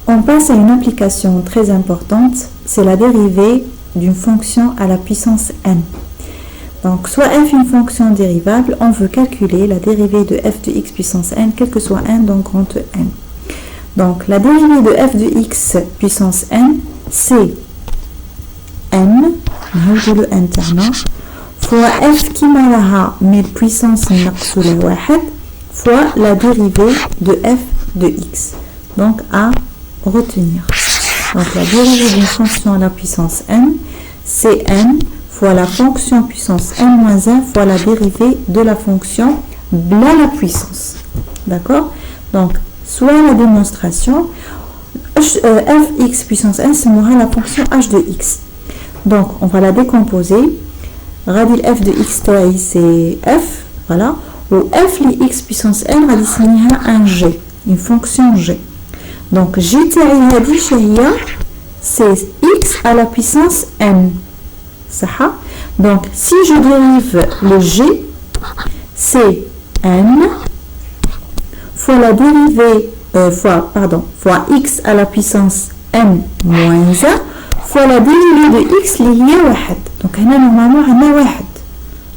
on passe à une application très importante, c'est la dérivée d'une fonction à la puissance n. Donc, soit f est une fonction dérivable, on veut calculer la dérivée de f de x puissance n, quel que soit n dans grand N. Donc, la dérivée de f de x puissance n, c'est n, le internat, fois f qui malaha, mais puissance naqsu la wahed, fois la dérivée de f de x. Donc, à retenir. Donc, la dérivée d'une fonction à la puissance n, c'est n fois la fonction puissance n moins 1 fois la dérivée de la fonction bla la puissance. D'accord? Donc, soit la démonstration, fx puissance n, c'est la fonction h de x. Donc, on va la décomposer. Radil f de x, c'est f, voilà. Ou f li x puissance n, radil un g, une fonction g. Donc, g c'est x à la puissance n. Donc, si je dérive le g, c'est n fois la dérivée, fois x à la puissance n moins 1 fois la dérivée de x qui est 1. Donc, là, normalement, on a 1.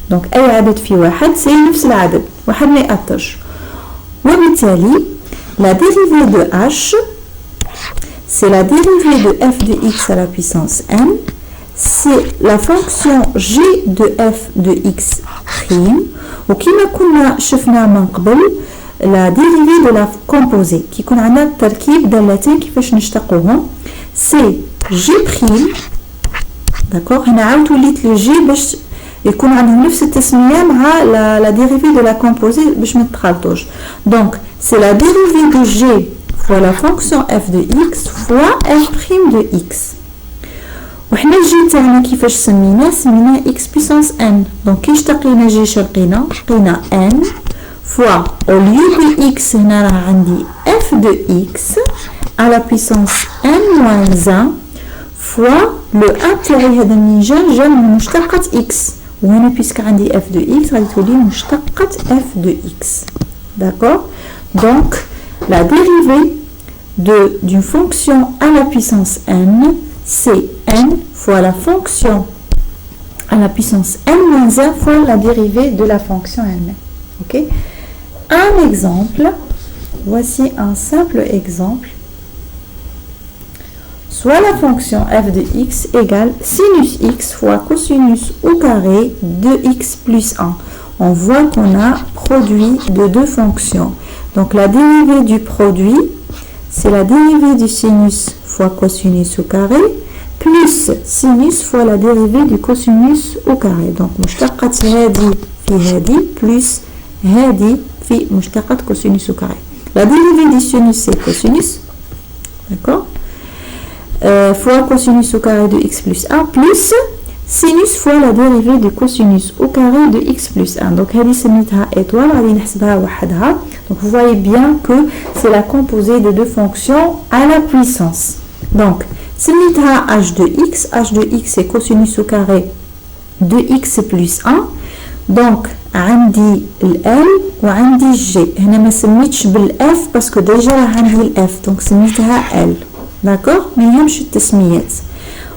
Donc, أي عدد في 1 c'est نفس العدد. 1 ما يأثرش. وبالتالي, la dérivée de h, c'est la dérivée de f de x à la puissance n. C'est la fonction g de f de x prime. وكما كنا شفنا من قبل la dérivée de la composée qui يكون عندنا تركيب دالتين كيفاش نشتقوهم c'est g prime. d'accord هنا عاود وليت لو جي باش يكون عندهم نفس التسميه مع la dérivée de la composée باش ما تخلطوش. donc c'est la dérivée de g fois la fonction f de x fois f prime de x. وحنا الجي تاعنا كيفاش سميناه x puissance n. donc كي اشتقينا جي شلقينا n fois au lieu de x هنا راه عندي f de x à la puissance n moins 1 fois le 1 تاعي هذا منين جا من مشتقة x. وهنا بيسك عندي f de x غادي تولي مشتقة f de x. d'accord. donc la dérivée d'une fonction à la puissance n, c'est n fois la fonction à la puissance n-1 fois la dérivée de la fonction n. Ok. Un exemple, voici un simple exemple. Soit la fonction f de x égale sinus x fois cosinus au carré de x plus 1. On voit qu'on a produit de deux fonctions. Donc la dérivée du produit, c'est la dérivée du sinus fois cosinus au carré plus sinus fois la dérivée du cosinus au carré. Donc مشتقة هذه في هذه plus هذه في مشتقة cosinus au carré. La dérivée du sinus c'est cosinus, d'accord, fois cosinus au carré de x plus 1 plus sinus fois la dérivée du cosinus au carré de x plus 1. Donc هذه سميتها étoile غادي نحسبها وحدها. Donc vous voyez bien que c'est la composée de deux fonctions à la puissance. Donc سميتها h de x c'est cosinus au carré de x plus 1. donc عندي ال وعندي الجي. هنا ما سميتش بالاف باسكو ديجا راه عندي الاف دونك سميتها ال. داكوغ ما يهمش التسميات.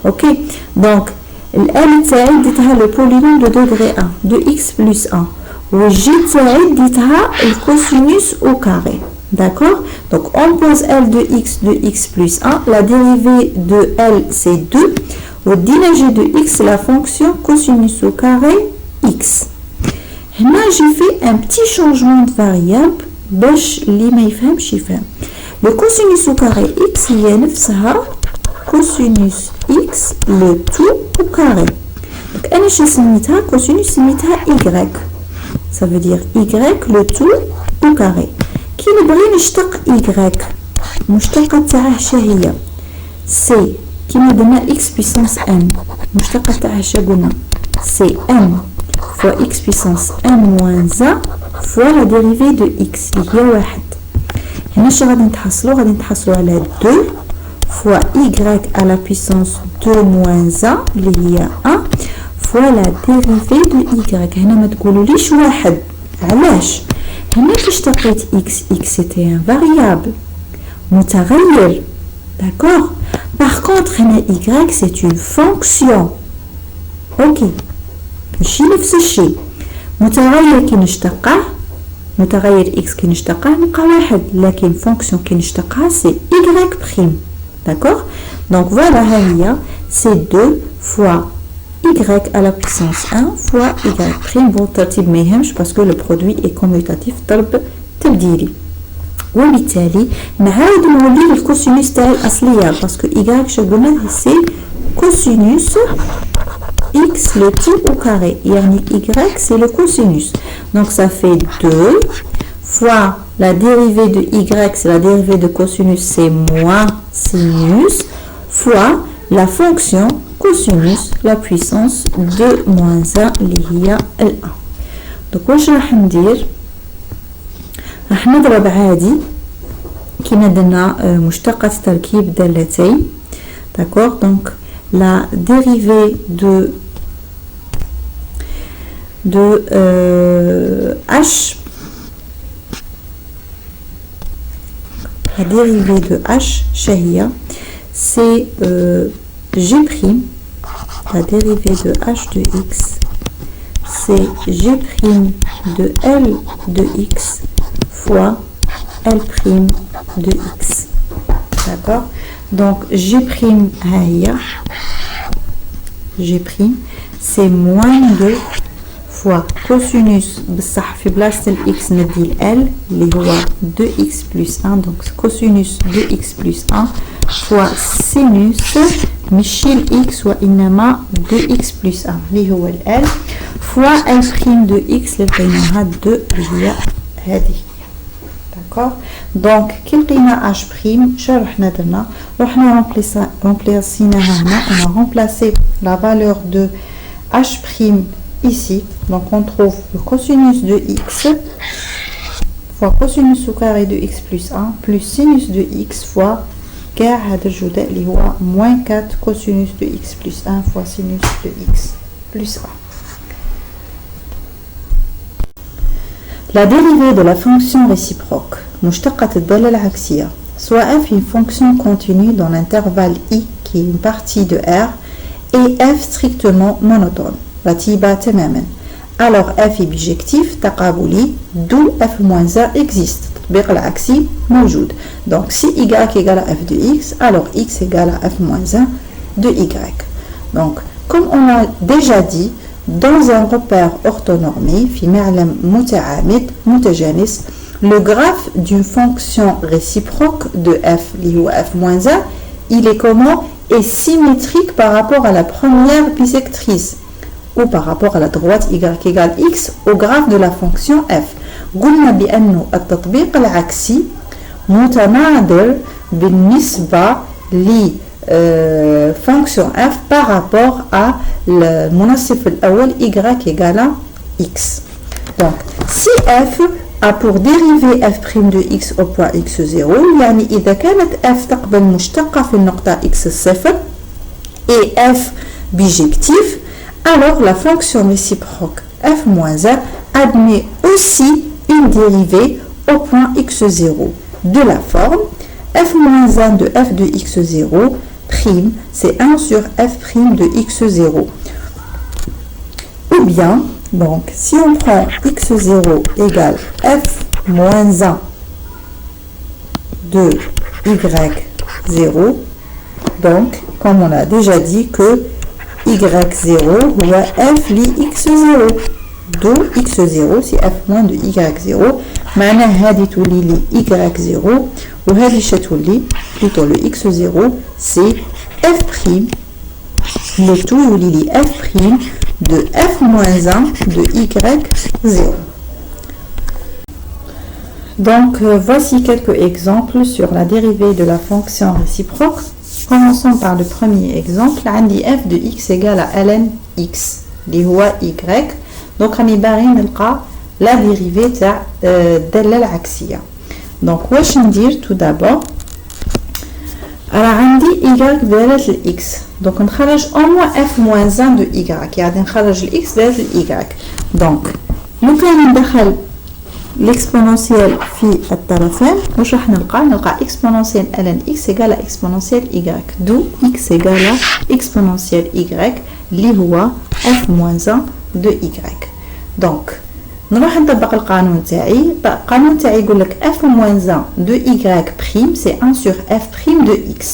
اوكي. دونك ال تاعي ديتها لو بولينوم دو دوغري 1 دو اكس بلس 1 والجي تاعي ديتها الكوسينوس او كاري. D'accord. Donc on pose L de x plus 1. La dérivée de L c'est 2. Le dynagé de x c'est la fonction cosinus au carré x. Là j'ai fait un petit changement de variable. باش اللي ما يفهمش يفهم. Le cosinus au carré x هي نفسها cosinus x le tout au carré. Donc أنا شو سميتها cosinus سميتها y. Ça veut dire y le tout au carré. كي نبغي نشتق y مشتقة تاعها شهية سي كيما درنا x puissance n. مشتقة تاعها شا قلنا سي n fois x puissance n moins 1 fois la dérivée de x اللي هي 1. هنا شا غادي نتحصلوا على 2 fois y à la puissance 2 moins 1 اللي هي 1 fois la dérivée de y. هنا ما تقولوليش واحد علاش هنا كي اشتقيت x c'était un variable متغير d'accord. Par contre y c'est une fonction. ok ماشي نفس الشيء. متغير كي نشتقه متغير x كي نشتقه نبقى واحد لكن fonction كي نشتقها c'est y prime. d'accord. donc voilà هي c'est 2 fois y à la puissance 1 fois y prime. bon الترتيب ما يهمش parce que le produit est commutatif ضرب تبديلي. وبالتالي نعاود نولي للكوسينوس تاع الاصليه باسكو y شقلنا سي كوسينوس x le tout au carré. يعني y c'est le cosinus. donc ça fait 2 fois la dérivée de y, c'est la dérivée de cosinus, c'est moins sinus, fois la fonction cosinus, la puissance de moins 1 اللي هي ال1. donc واش راح ندير؟ راح نضرب عادي كيما درنا مشتقة تركيب دالتين. d'accord. donc la dérivée de h, la dérivée de h شهية c'est g', la dérivée de h de x c'est g' de l de x fois l' de x. d'accord. donc g' c'est moins 2 fois cosinus بصح في بلاصة x ندي l اللي هو 2x plus 1 donc cosinus 2x plus 1 fois sinus ماشي x وإنما 2x plus 1 اللي هو l fois l' de x اللي لقيناها 2 اللي هي هذه. d'accord. donc كي لقينا h prime شنو رحنا درنا؟ رحنا remplacinaها هنا. on a remplacé la valeur de h prime ici. donc on trouve le cosinus de x fois cosinus au carré de x plus 1 plus sinus de x fois كاع هذا الجداء اللي هو moins 4 cosinus de x plus 1 fois sinus de x plus 1. La dérivée de la fonction réciproque مشتقة الدالة العكسية soit f une fonction continue dans l'intervalle i qui est une partie de r et f strictement monotone رتيبة تماما. alors f est bijectif تقابلي d'où f moins 1 existe. التطبيق العكسي موجود. donc si y égale à f de x alors x égale à f moins 1 de y. donc comme on a déjà dit dans un repère orthonormé في معلم متعامد متجانس le graphe d'une fonction réciproque de f اللي هو f moins 1 il est comment? est symétrique par rapport à la première bisectrice ou par rapport à la droite y égale x au graphe de la fonction f. قلنا بأنه التطبيق العكسي متناظر بالنسبة ل fonction f par rapport à المنصف الأول y égale à x. donc si f a pour dérivée f' de x au point x0 يعني إذا كانت f تقبل مشتقة في النقطة x0 et f bijectif alors la fonction réciproque f-1 admet aussi une dérivée au point x0 de la forme f-1 de f de x0 prime c'est 1 sur f' de x0 ou bien donc si on prend x0 égale f-1 de y0 donc comme on a déjà dit que y0 هو f لx0 دو x0 سي f moins de y0 معناها هذه تولي لي y0 وهذه شتولي plutôt le x0 سي f' le tout يولي لي f' de f moins 1 de y0. donc voici quelques exemples sur la dérivée de la fonction réciproque. Commençons par le premier exemple. عندي f de x égale à ln x اللي هو y. donc راني باغي نلقى la dérivée تاع الدالة العكسية. donc واش ندير tout d'abord؟ راه عندي y دالة ل x donc نخرج au moins f moins 1 de y يعني نخرج ال x دالة ل y. donc لو كان ندخل l'exponentielle في الطرفين واش راح نلقى exponentielle ln x égale à exponentielle y, d'où x égale à exponentielle y اللي هو f moins 1 de y. دونك نروح نطبق القانون تاعي. القانون تاعي يقول لك f moins 1 de y prime c'est 1 sur f prime de x.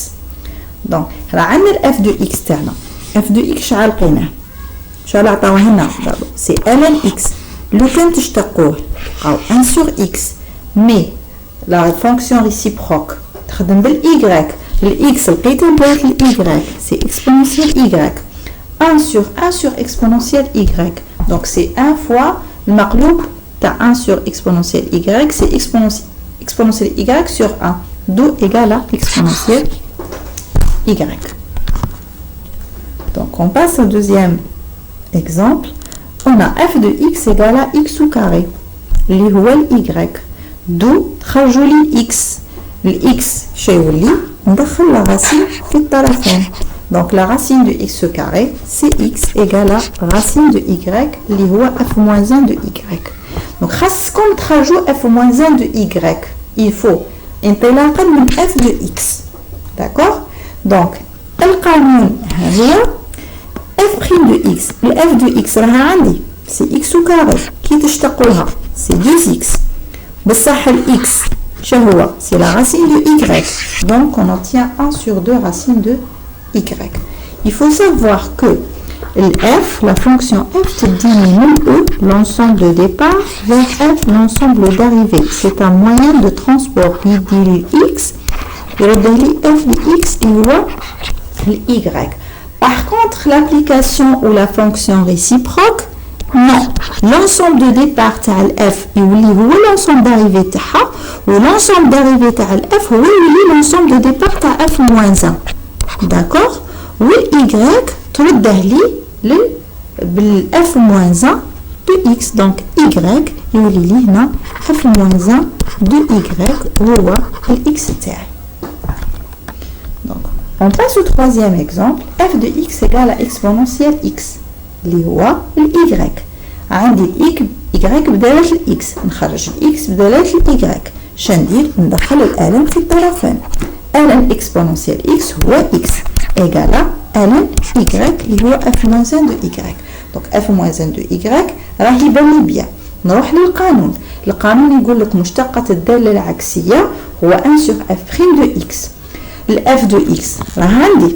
دونك راه عندنا f de x تاعنا. f de x شحال لقيناه؟ شحال عطاوه لنا دابا؟ سي ln x. لو كان تشتقوه تلقاو 1 sur x مي لا فونكسيون ريسيبروك تخدم بالاي. الاكس لقيتها بواحد الاي سي اكسبونونسيال y. 1 sur 1 sur exponentielle y. Donc c'est 1 fois le مقلوب تاع 1 sur exponentielle y, c'est exponentielle y sur 1, d'où égale à exponentielle y. Donc on passe au deuxième exemple. On a f de x égale à x au carré, اللي هو y, d'où تخرجوا لي x. x شيولي ندخل la racine في الطرفين. Donc la racine de x au carré, c'est x égale à racine de y, اللي هو f moins 1 de y. Donc خاصكم تخرجوا f moins 1 de y. Il faut انطلاقا من f de x. D'accord? Donc القانون هو f prime de x. Le f de x راها عندي c'est x au carré. كي تشتقوها c'est 2x. بصح ال x شهو c'est la racine de y. Donc on obtient 1 sur 2 racine de y. Il faut savoir que f, la fonction f te diminue l'ensemble de départ vers f, l'ensemble d'arrivée. C'est un moyen de transport. Il dit x, il dit f de x, il voit y. Par contre, l'application ou la fonction réciproque, non. L'ensemble de départ تاع f هو l'ensemble d'arrivée تاعها, ou l'ensemble d'arrivée تاع f هو l'ensemble de départ تاع f moins 1. D'accord? Oui, y ترده لي بالf moins 1 de x. Donc y يولي لي هنا f moins 1 de y هو x تاعي. Donc on passe au troisième exemple. f de x égale à exponentielle x اللي هو y. عندي y بدالة x, نخرج x بدالة y. شندير ندخل الالم في الطرفين. ln exponentielle x هو x égale à ln y اللي هو f moins 1 de y. Donc f moins 1 de y راه يبان لي بيان. نروح للقانون. القانون يقول لك مشتقة الدالة العكسية هو 1 sur f prime de x. f de x راه عندي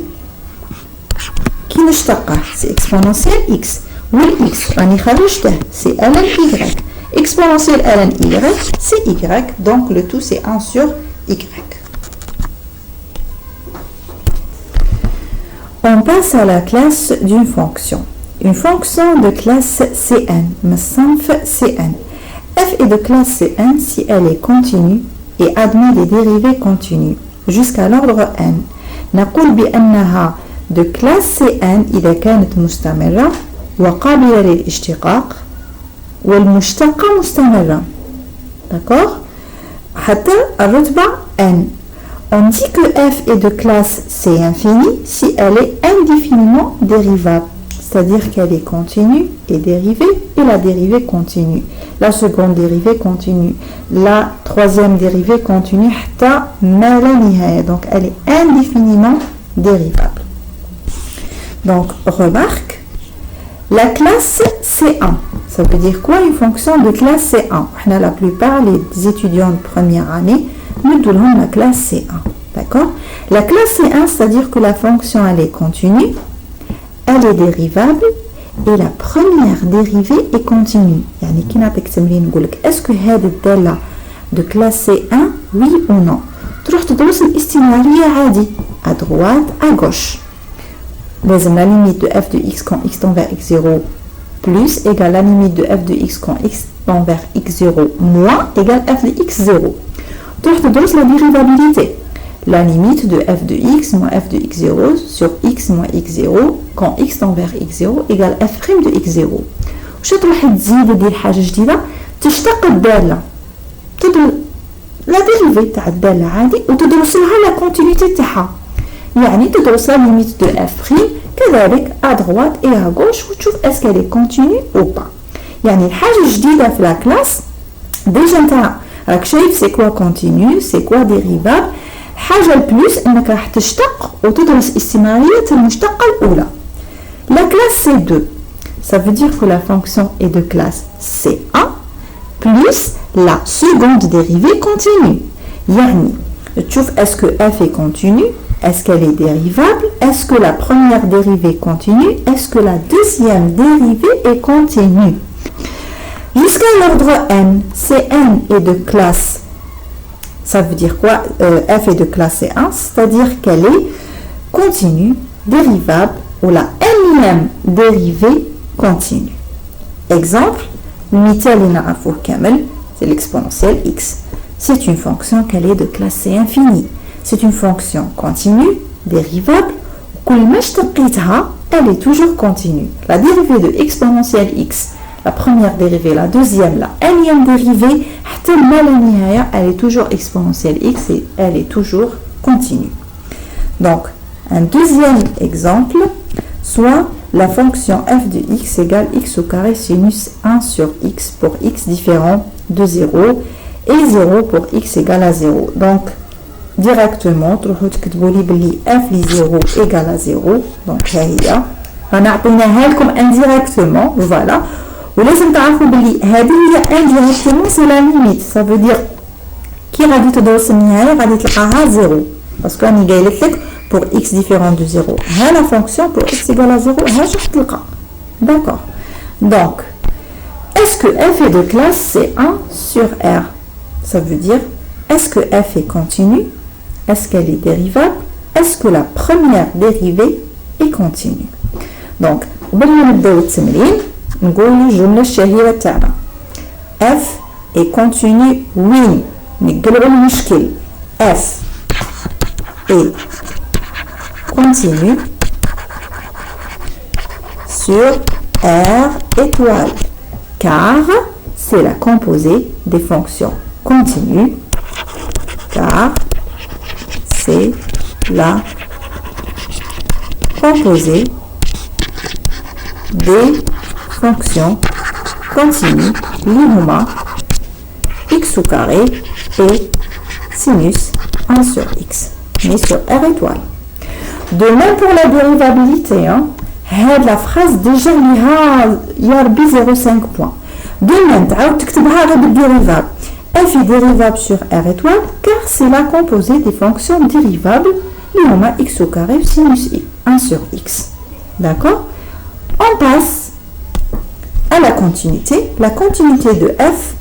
كي نشتقه سي exponentielle x, والx راني خرجته سي ln y. exponentielle ln y c'est y, donc le tout c'est 1 sur y. On passe à la classe d'une fonction. Une fonction de classe Cn, مصنف Cn. f est de classe Cn si elle est continue et admet des dérivées continues jusqu'à l'ordre n. نقول بأنها de classe Cn إذا كانت مستمرة وقابلة للاشتقاق والمشتقة مستمرة. D'accord? حتى الرتبة n. On dit que f est de classe C infini si elle est indéfiniment dérivable, c'est-à-dire qu'elle est continue et dérivée, et la dérivée continue, la seconde dérivée continue, la troisième dérivée continue, donc elle est indéfiniment dérivable. Donc remarque, la classe C1, ça veut dire quoi? Une fonction de classe C1. La plupart des étudiants de première année nous donnons la classe C1. D'accord? La classe C1, c'est-à-dire que la fonction elle est continue, elle est dérivable et la première dérivée est continue. يعني كي نعطيك تمرين نقول لك est-ce que هذه الدالة de classe C1 oui ou non. تروح تدرس الاستمرارية عادي à droite à gauche. لازم la limite de f de x quand x tend vers x0 plus égale la limite de f de x quand x tend vers x0 moins égale f de x0. تروح تدرس la dérivabilité. La limite de f de x moins f de x0 sur x moins x0 quand x tend vers x0 égale f' de x0. واش تروح تزيد دير حاجة جديدة تشتق الدالة تدرس لا ديريفي تاع الدالة عادي وتدرس لها لا كونتينيتي تاعها. يعني تدرس la limite de f' كذلك à droite et à gauche وتشوف est-ce qu'elle est continue ou pas. يعني الحاجة الجديدة في la classe déjà انت راك شايف c'est quoi continu c'est quoi dérivable. حاجه البلوس انك راح تشتق وتدرس استمراريه المشتقه الاولى. La classe C2, ça veut dire que la fonction est de classe C1 plus la seconde dérivée continue. Yani, est-ce que f est continue? Est-ce qu'elle est dérivable? Est-ce que la première dérivée continue? Est-ce que la deuxième dérivée est continue? Jusqu'à l'ordre n, Cn est de classe, ça veut dire quoi? F est de classe C1, c'est-à-dire qu'elle est continue, dérivable, ou la nème dérivée continue. Exemple, c'est l'exponentielle x. C'est une fonction qu'elle est de classe C infinie. C'est une fonction continue, dérivable, elle est toujours continue. La dérivée de exponentielle x, la première dérivée, la deuxième, la nème dérivée, elle est toujours exponentielle x et elle est toujours continue. Donc, un deuxième exemple, soit la fonction f de x égale x au carré sinus 1 sur x pour x différent de 0 et 0 pour x égale à 0. Donc, directement, f de 0 égale à 0. Donc, on a comme indirectement, voilà. ولازم تعرفوا بلي هذه هي indirectement c'est la limite. Ça veut dire كي غادي تدرس النهاية غادي تلقاها 0 parce que راني قايلت لك pour x différent de 0 ها la fonction pour x égale à 0 ها شوف تلقى. D'accord. Donc est-ce que f est de classe C1 sur R? Ça veut dire est-ce que f est continue? Est-ce qu'elle est dérivable? Est-ce que la première dérivée est continue? Donc قبل ما نبداو التمرين نقول الجملة الشهيرة تاعنا f est continue وين نقلعوا المشكل f est continue sur R étoile car c'est la composée des fonctions continues car c'est la composée des fonctions continues l'huma x au carré et sinus 1 sur x mais sur R étoile. De même pour la dérivabilité, hein, la phrase déjà il y a 0,5 points. De même, tu as dérivable. F est dérivable sur R étoile car c'est la composée des fonctions dérivables x au carré sinus 1 sur x. D'accord? On passe à la continuité de f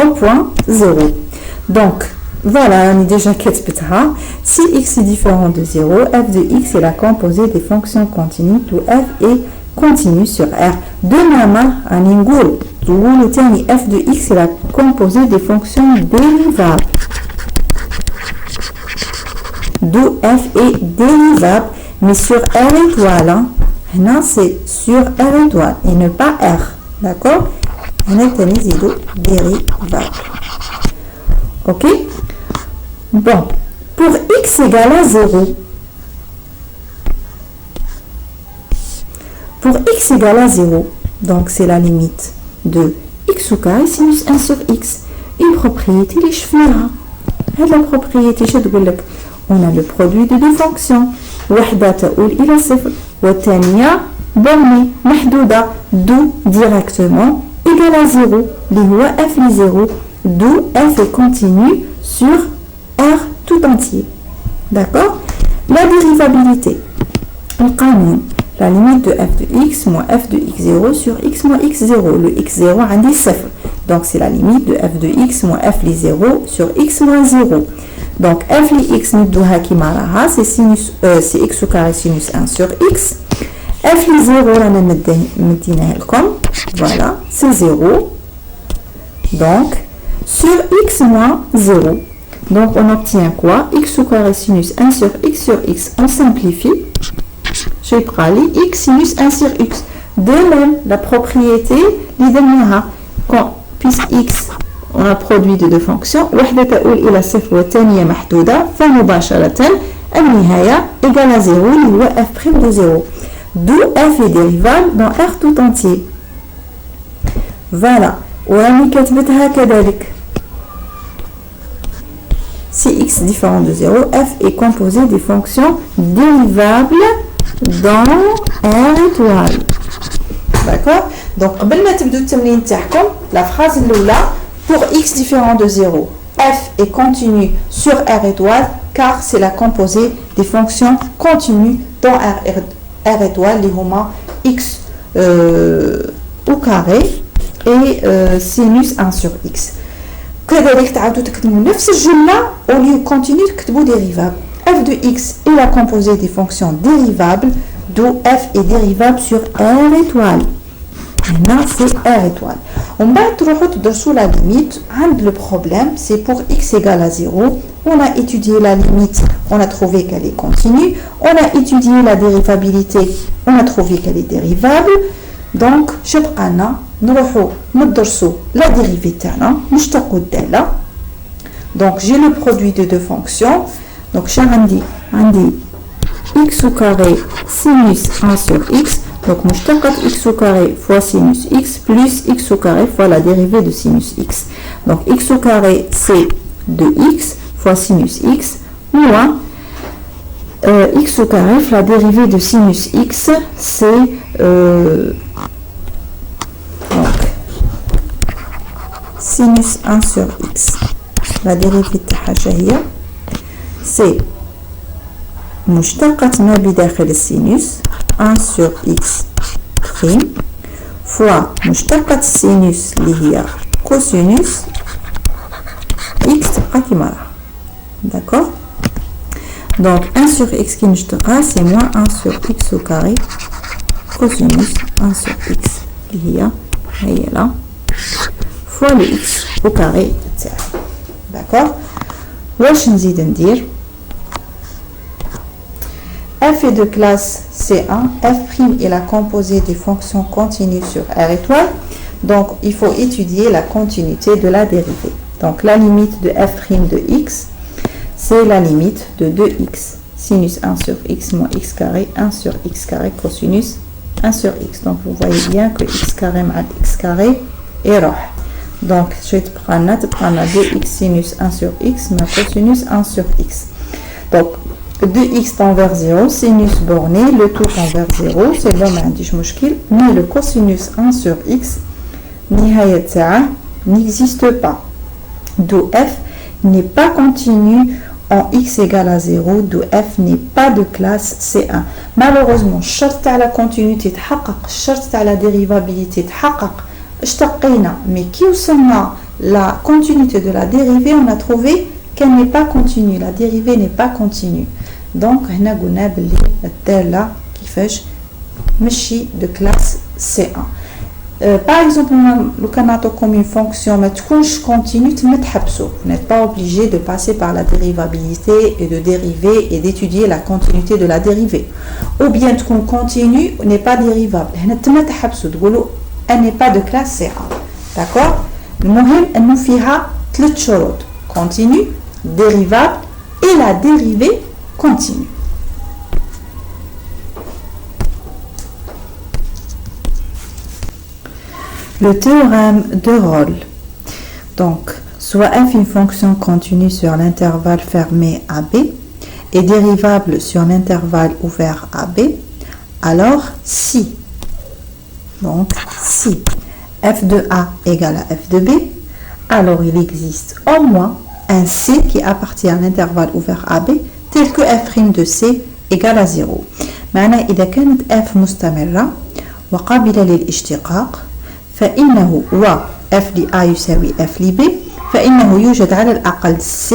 au point 0. Donc, voilà, on est déjà كتبتها. Si x est différent de 0, f de x est la composée des fonctions continues où f est continue sur R. De même, f de x est la composée des fonctions dérivables. D'où f est dérivable, mais sur R étoile. Là, c'est sur R étoile et ne pas R. D'accord? On est dérivable. Ok? Bon, pour x égale à 0, donc c'est la limite de x au carré sinus 1 sur x. Une propriété, les cheveux. La propriété, on a le produit de deux fonctions. واحدة تؤول إلى صفر والثانية bornée محدودة d'où directement égale à 0 اللي هو f est 0 d'où f est continue sur R tout entier. D'accord? La dérivabilité. La limite de f de x moins f de x0 sur x moins x0. Le x0 a dit 0. Donc c'est la limite de f de x moins f les 0 sur x moins 0. Donc f les x c'est x au carré sinus 1 sur x. F les 0 voilà, c'est 0. Donc sur x moins 0. Donc on obtient quoi? X au carré sinus 1 sur x, on simplifie. Je vais prendre x sinus 1 sur x. De même, la propriété, puisque x, on a produit de deux fonctions, واحدة تؤول إلى صفر والثانية محدودة, فمباشرة النهاية égale à 0, اللي هو f' de 0. D'où f est dérivable dans R tout entier. Voilà. وراني كتبتها كذلك. Si x différent de 0, f est composé des fonctions dérivables dans R étoile. D'accord? Donc, قبل ما تبدو التمرين تاعكم la phrase الاولى pour x différent de 0, f est continu sur R étoile car c'est la composée des fonctions continues dans R étoile اللي هما x au carré et sinus 1 sur x. كذلك تعاودوا تكتبوا نفس الجملة au lieu continue تكتبوا dérivable. f de x est la composée des fonctions dérivables d'où f est dérivable sur R étoile. Maintenant c'est R étoile. On va تروحوا تدرسوا la limite. Le problème c'est pour x égale à 0. On a étudié la limite, on a trouvé qu'elle est continue. On a étudié la dérivabilité, on a trouvé qu'elle est dérivable. Donc شبقانا نروحوا ندرسوا la dérivée تاعنا نشتقوا الدالة. Donc j'ai le produit de deux fonctions. Donc j'ai عندي x au carré sinus 1 sur x. Donc مشتقة x au carré fois sinus x plus x au carré fois la dérivée de sinus x. Donc x au carré c'est 2x fois sinus x moins x au carré fois la dérivée de sinus x c'est sinus 1 sur x. La dérivée تاعها c'est مشتقة ما بداخل السينوس 1 sur x prime fois مشتقة السينوس اللي هي كوسينوس x تبقى كيما راها. D'accord? Donc 1 sur x qui نشتقها c'est moins 1 sur x au carré cosinus 1 sur x اللي هي là fois le x au carré تاعها. D'accord? واش نزيد ندير؟ f est de classe C1, f' est la composée des fonctions continues sur R étoile. Donc il faut étudier la continuité de la dérivée. Donc la limite de f' de x c'est la limite de 2x sinus 1 sur x moins x carré 1 sur x carré cosinus 1 sur x. Donc vous voyez bien que x carré مع x carré est راح. Donc je vais prendre 2x sinus 1 sur x mais cosinus 1 sur x. Donc 2x tend vers 0, sinus borné, le tout tend vers 0, c'est bon, mais le cosinus 1 sur x n'existe pas. D'où f n'est pas continu en x égale à 0, d'où f n'est pas de classe C1. Malheureusement, الشرط تاع la continuité تحقق, الشرط تاع la dérivabilité تحقق, اشتقينا, mais qui وصلنا la continuité de la dérivée, on a trouvé qu'elle n'est pas continue, la dérivée n'est pas continue. Donc هنا قلنا بلي الدالة كيفاش ماشي de classe C1. Par exemple, لو كان نعطوكم une fonction ما تكونش continue تما تحبسوا. Vous n'êtes pas obligé de passer par la dérivabilité et de dériver et d'étudier la continuité de la dérivée. Ou bien تكون continue n'est pas dérivable. هنا تما تحبسوا تقولوا elle n'est pas de classe C1. D'accord? المهم انه فيها 3 شروط. Continue, dérivable et la dérivée continue. Le théorème de Rolle. Donc, soit f une fonction continue sur l'intervalle fermé AB et dérivable sur l'intervalle ouvert AB, alors si, donc si f de A égale à f de B, alors il existe au moins un C qui appartient à l'intervalle ouvert AB tel que f' de C égale à 0. معنى إذا كانت f مستمرة وقابلة للاشتقاق فإنه و f ل A يساوي f ل B فإنه يوجد على الأقل C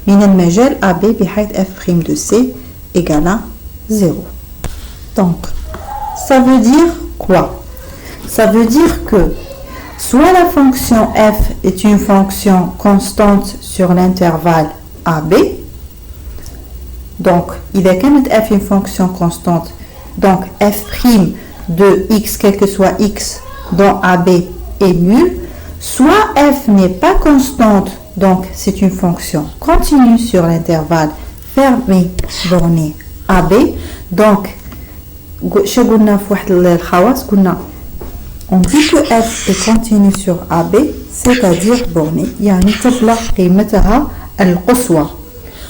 من المجال AB بحيث f' de C égale à 0. Donc, ça veut dire quoi? Ça veut dire que soit la fonction f est une fonction constante sur l'intervalle AB. Donc, إذا كانت f une fonction constante, donc f' de x, quel que soit x, dans AB est nul. Soit f n'est pas constante, donc c'est une fonction continue sur l'intervalle fermé borné AB. Donc, شو قلنا في واحد الخواص قلنا on dit que f est continu sur AB, c'est-à-dire borné. يعني تبلغ قيمتها القصوى.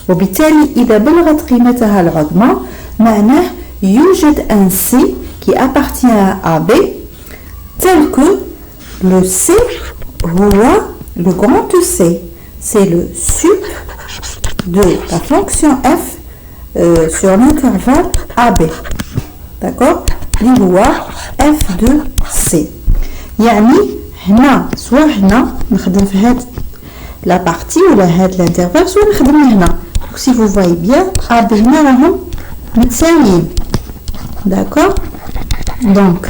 وبالتالي إذا بلغت قيمتها العظمى معناه يوجد un C qui appartient à AB tel que le C هو le grand C. C'est le sup de la fonction f sur l'intervalle AB. D'accord? اللي هو f de C. يعني هنا سواء هنا نخدم في هاد la partie ولا هاد l'intervalle سواء نخدم هنا. Donc si vous voyez bien AB هنا راهم متساويين. D'accord? Donc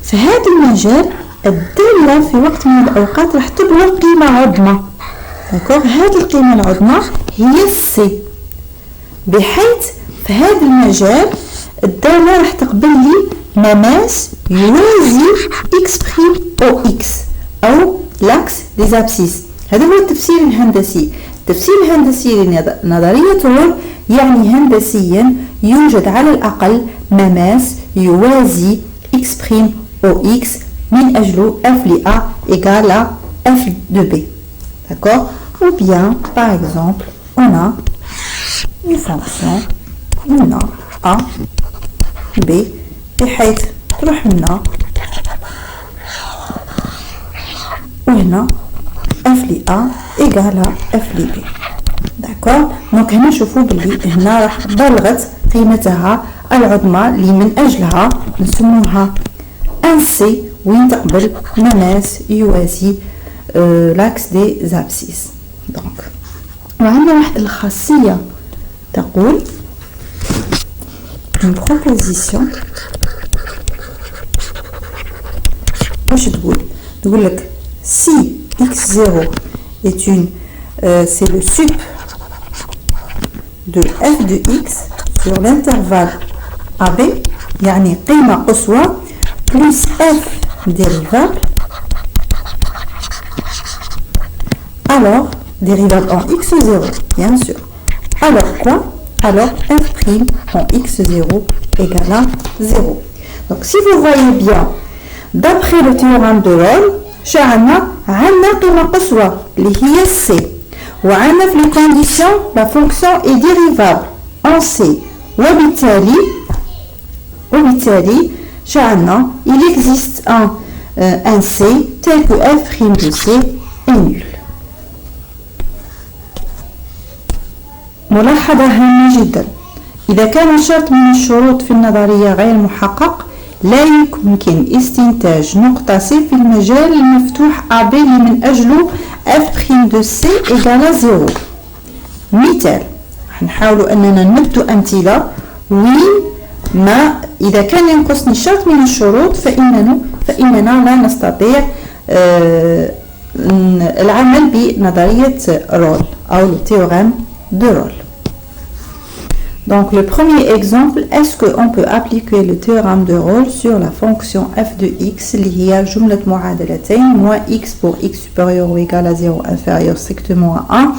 في هذا المجال الدالة في وقت من الأوقات راح تبلغ قيمة عظمى. D'accord? هذه القيمة العظمى هي C. بحيث في هذا المجال الدالة راح تقبل لي مماس يوازي x prime au x أو l'axe des abscisses. هذا هو التفسير الهندسي. التفسير الهندسي لنظرية رول يعني هندسيا يوجد على الأقل مماس يوازي x prime au x من أجل f ل a égale à f de b. D'accord? Ou bien, par exemple, on a une fonction, on a a, b, بحيث تروح لنا وهنا f ل a égale à f ل b. D'accord? Donc هنا شوفوا بلي هنا راح بلغت قيمتها العظمى اللي من أجلها نسموها ان سي وين تقبل مماس يوازي l'axe des abscisses. Donc وعندنا واحد الخاصية تقول une proposition واش تقول لك si x0 est une c'est le sup de f de x sur l'intervalle AB يعني قيمة قصوى plus f dérivable alors dérivable en x0 bien sûr. Alors quoi? Alors f' en x0 égale à 0. Donc si vous voyez bien d'après le théorème de Rolle عندنا قيمة قصوى اللي هي c وعندنا في les conditions la fonction est dérivable en c وبالتالي عندنا il existe un c tel que f' de c est nul. ملاحظة هامة جدا إذا كان شرط من الشروط في النظرية غير محقق لا يمكن استنتاج نقطة C في المجال المفتوح AB من أجله f' de C égale à 0. مثال نحاول أننا نمد أمثلة وين ما إذا كان ينقصني شرط من الشروط فإننا لا نستطيع العمل بنظرية رول أو le théorème de Rolle. Donc le premier exemple, est-ce qu'on peut appliquer le théorème de Rolle sur la fonction f de x اللي هي جملة معادلتين moins x pour x supérieur ou égal à 0 inférieur strictement à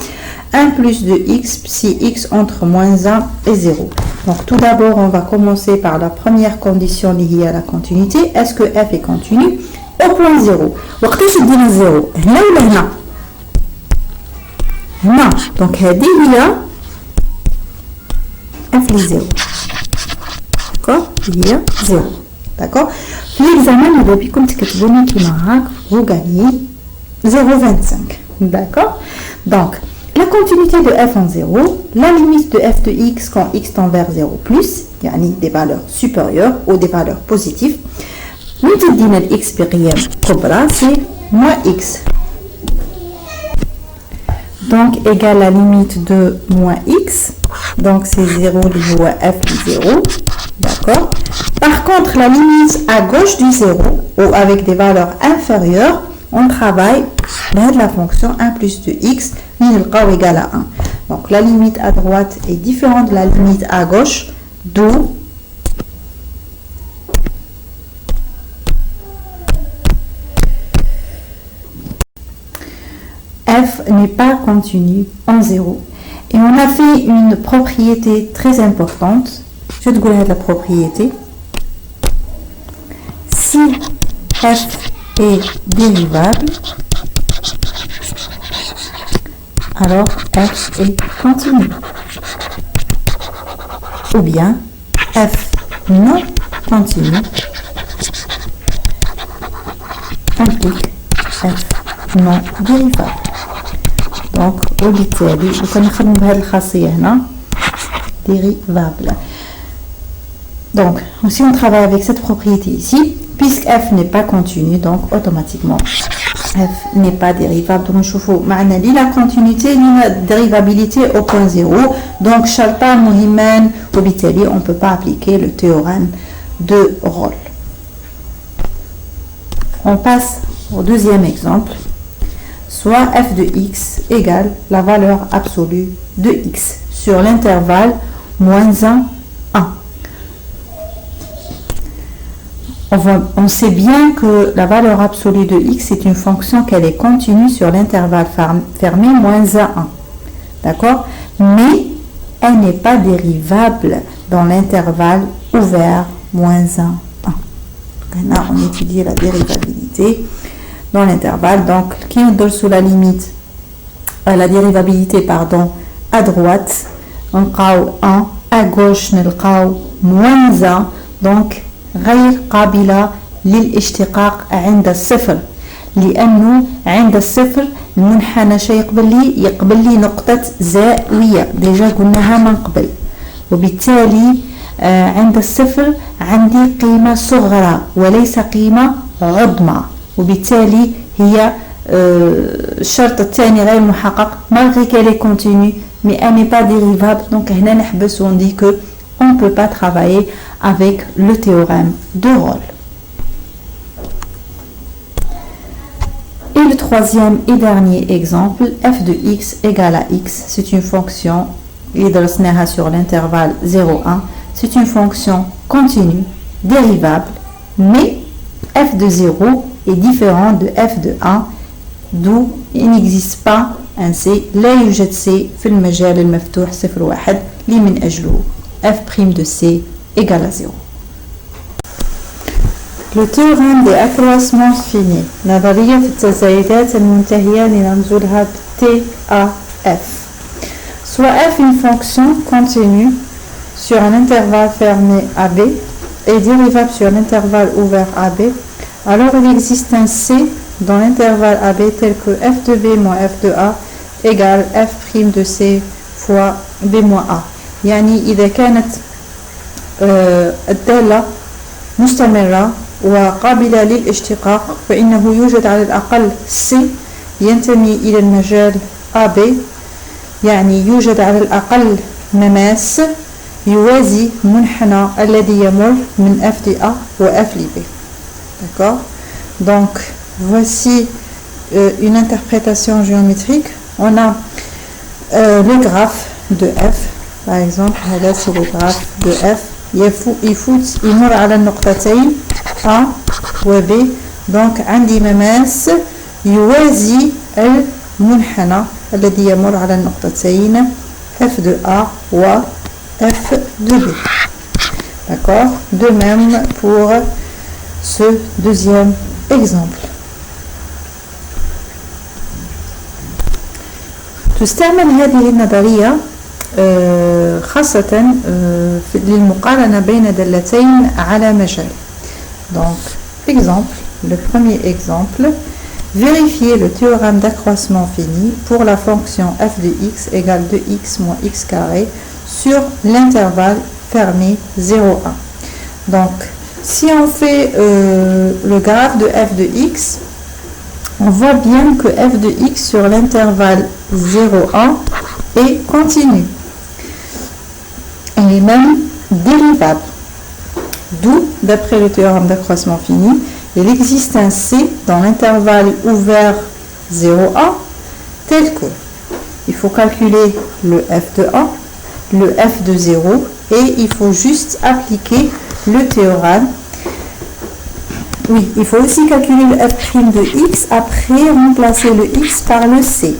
1 1 plus de x si x entre moins 1 et 0. Donc tout d'abord on va commencer par la première condition liée à la continuité. Est-ce que f est continu au point 0? وقتاش دينا 0 هنا ولا هنا؟ هنا. Donc هذه هي f les 0. D'accord? Il y a 0. D'accord? Puis l'examen, depuis comme tu vous gagnez 0,25. D'accord? Donc, la continuité de f en 0, la limite de f de x quand x tend vers 0 plus, il y a des valeurs supérieures ou des valeurs positives. Nous disons que x c'est moins x. Donc, égale la limite de moins x. Donc, c'est 0, le f de 0. D'accord? Par contre, la limite à gauche du 0, ou avec des valeurs inférieures, on travaille avec la fonction 1 plus de x, égale à 1. Donc, la limite à droite est différente de la limite à gauche, d'où f n'est pas continu en 0. Et on a fait une propriété très importante. Je te dis la propriété. Si f est dérivable, alors f est continu. Ou bien f non continu implique f non dérivable. Donc وبالتالي وكنخدموا بهذه الخاصية هنا dérivable. Donc si on travaille avec cette propriété ici, puisque f n'est pas continu, donc automatiquement f n'est pas dérivable. Donc je trouve معنا لي la continuité ni la dérivabilité au point 0. Donc شرطان مهمان وبالتالي on ne peut pas appliquer le théorème de Rolle. On passe au deuxième exemple. Soit f de x égale la valeur absolue de x sur l'intervalle moins 1, 1. On sait bien que la valeur absolue de x est une fonction qu'elle est continue sur l'intervalle fermé moins 1, 1. D'accord? Mais elle n'est pas dérivable dans l'intervalle ouvert moins 1, 1. Là, on étudie la dérivabilité dans l'intervalle. Donc, qui on donne sous la limite, la dérivabilité, pardon, à droite, on a 1, à gauche, on a moins 1. Donc, غير قابلة للاشتقاق عند الصفر، لأنه عند الصفر المنحنى شيء يقبل لي نقطة زاوية ديجا قلناها من قبل، وبالتالي عند الصفر عندي قيمة صغرى وليس قيمة عظمى، وبالتالي هي الشرط الثاني غير محقق malgré qu'elle est continue mais elle n'est pas dérivable. Donc هنا نحبس on dit que on ne peut pas travailler avec le théorème de Rolle. Et le troisième et dernier exemple, f de x égale à x, c'est une fonction sur l'intervalle 0,1, c'est une fonction continue, dérivable, mais f de 0 est différent de f de 1, d'où il n'existe pas un c. لا يوجد c في المجال المفتوح 0,1 اللي من أجله f' de c égale à 0. Le théorème des accroissements finis. نظرية التزايدات المنتهية لننظرها TAF. Soit f une fonction continue sur un intervalle fermé AB et dérivable sur l'intervalle ouvert AB, alors il existe un C dans l'intervalle AB tel que f de B moins f de A égale f' de C fois B moins A. يعني إذا كانت الدالة مستمرة وقابلة للاشتقاق فإنه يوجد على الأقل C ينتمي إلى المجال AB، يعني يوجد على الأقل مماس يوازي منحنى الذي يمر من F de A و F de B. D'accord? Donc voici une interprétation géométrique. On a le graphe de F. Par exemple, هذا c'est le graphe de F. يمر على النقطتين A و B. Donc عندي مماس يوازي المنحنى الذي يمر على النقطتين F de A و F de B. D'accord? De même pour ce deuxième exemple. تستعمل هذه النظرية خاصة للمقارنة بين دالتين على مجال. Donc, exemple, le premier exemple, vérifier le théorème d'accroissement fini pour la fonction f de x égale 2x moins x carré sur l'intervalle fermé 0,1. Donc, si on fait le graphe de f de x, on voit bien que f de x sur l'intervalle 0,1 est continu. Elle est même dérivable. D'où, d'après le théorème d'accroissement fini, il existe un C dans l'intervalle ouvert 0,1 tel que il faut calculer le f de 1, le f de 0 et il faut juste appliquer le théorème. Oui, il faut aussi calculer le f' de x, après remplacer le x par le c.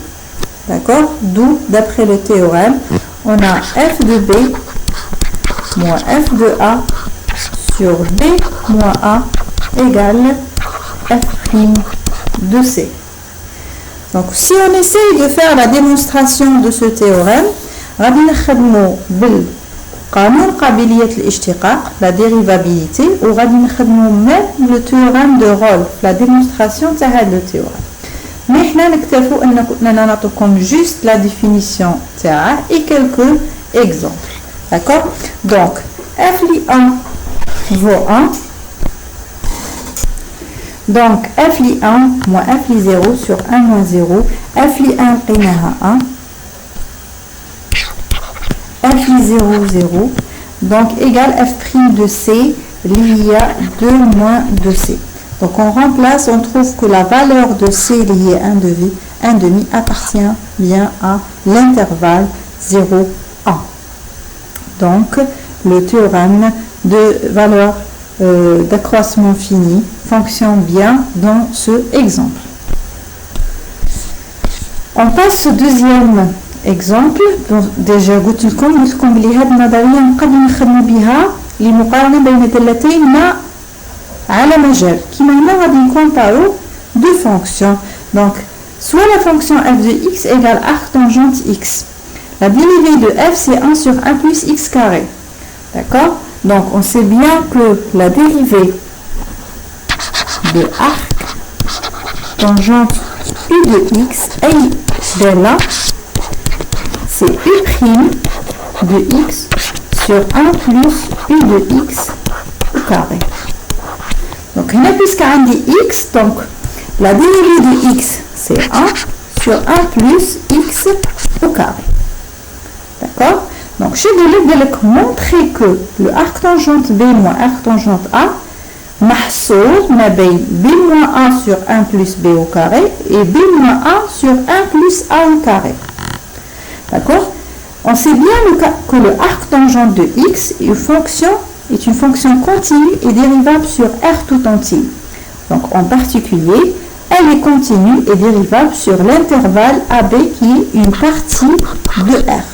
D'accord? D'où, d'après le théorème, on a f de b moins f de a sur b moins a égale f' de c. Donc si on essaye de faire la démonstration de ce théorème, غادي نخدمو بالقانون قابلية الاشتقاق, la dérivabilité, ou غادي نخدمو même le théorème de Rolf, la démonstration تاع هذا le théorème. Mais حنا نكتفو أننا نعطيكم juste la définition تاعه et quelques exemples. D'accord? Donc f li 1 vaut 1. Donc f li 1 moins f li 0 sur 1 moins 0, f li 1 قيمها 1, f li 0 0, donc égale f' de c lié à 2 moins 2c. Donc on remplace, on trouve que la valeur de c lié à 1 demi appartient bien à l'intervalle 0 1. Donc le théorème de valeur d'accroissement fini fonctionne bien dans ce exemple. On passe au deuxième exemple. Déjà قلت لكم بلي هذه النظريه نقدروا نخدموا بها لمقارنه بين دالتين ما على مجال. كيما هنا غادي نكومبارو deux fonctions. Donc soit la fonction f de x égale arc tangente x. La dérivée de f c'est 1 sur 1 plus x carré. D'accord? Donc on sait bien que la dérivée de arc tangente u de x est là, c'est u' de x sur 1 plus u de x au carré. Donc là, puisqu'on dit x, donc la dérivée de x c'est 1 sur 1 plus x au carré. D'accord? Donc je vais vous montrer que le arc tangente b moins arc tangente a محصور ما بين b moins a sur 1 plus b au carré et b moins a sur 1 plus a au carré. D'accord? On sait bien que le arc tangente de x est une fonction continue et dérivable sur r tout entier. Donc en particulier, elle est continue et dérivable sur l'intervalle AB qui est une partie de r.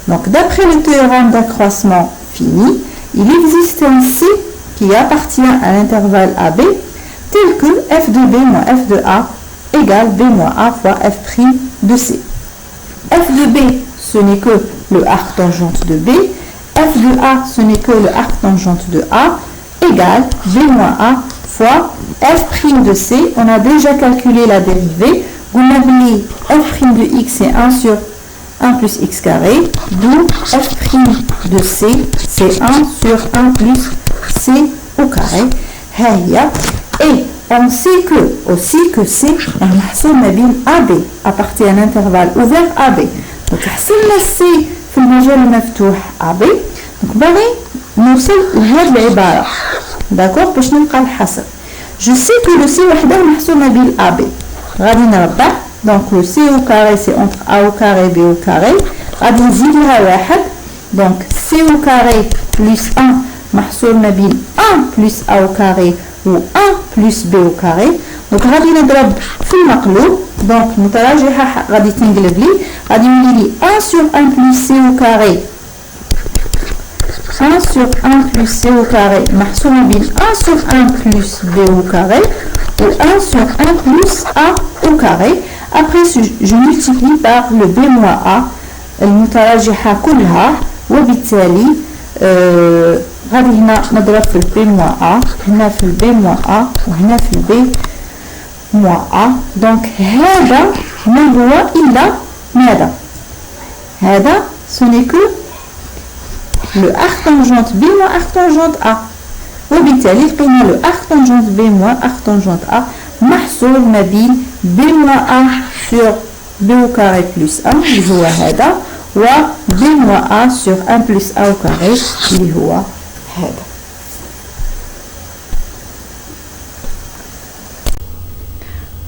Donc d'après le théorème d'accroissement fini, il existe un C qui appartient à l'intervalle AB tel que f de b moins f de a égale b moins a fois f' de c. F de b ce n'est que le arc tangente de b, f de a ce n'est que le arc tangente de a égale b moins a fois f' de c. On a déjà calculé la dérivée. Vous n'avez f' de x c'est 1 sur 1 plus x carré, d'où f' de c c'est 1 sur 1 plus c au carré. Et on sait aussi que c AB appartient à l'intervalle ouvert AB. Donc حسبنا c في المجال المفتوح AB. Donc باغي نوصل لهاد العبارة. D'accord باش نلقى الحصر. Je sais que le c وحده محسوب ما بين AB. غادي نربح. Donc le c au carré c'est entre a au carré b au carré. غادي نزيد لها واحد. Donc c au carré plus 1 محصور ما بين 1 plus a au carré ou 1 plus b au carré. Donc غادي نضرب في المقلوب. Donc المتراجحة غادي تنقلب لي. غادي يولي لي 1 sur 1 plus c au carré. 1 sur 1 plus c au carré محصور ما بين 1 sur 1 plus b au carré ou 1 sur 1 plus a au carré. Après je multiplie par le b moins a المتراجحة كلها وبالتالي غادي هنا نضرب في البي موان ا هنا في البي موان ا وهنا في البي موان ا. دونك هذا ما هو الا ماذا؟ هذا ce n'est que le arc tangente b moins arc tangente a وبالتالي لقينا le arc tangente b moins arc tangente a محصور ما بين b moins a sur b au carré plus 1 اللي هو هذا و b moins a sur 1 plus a au carré اللي هو هذا.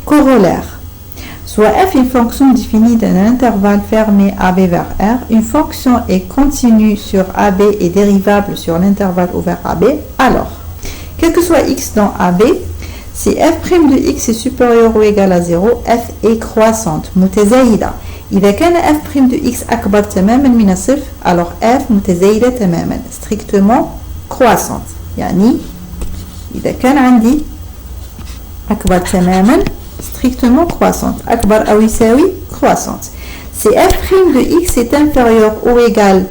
Corollaire. Soit f est une fonction définie d'un intervalle fermé AB vers R, une fonction est continue sur AB et dérivable sur l'intervalle ouvert AB, alors, quel que soit x dans AB, si f' de x est supérieur ou égal à 0, f est croissante, متزايدة. إذا كان f' de x أكبر تماما من الصفر, alors f متزايدة تماما, strictement croissante. يعني إذا كان عندي أكبر تماما strictement croissante. أكبر أو يساوي croissante. Si f' de x est inférieur ou égal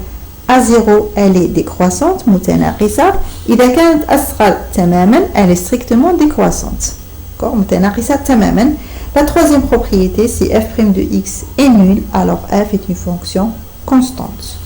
à 0, elle est décroissante, متناقصة. إذا كانت أصغر تماما, elle est strictement décroissante. D'accord, متناقصة تماما. La troisième propriété, si f' de x est nul, alors f est une fonction constante.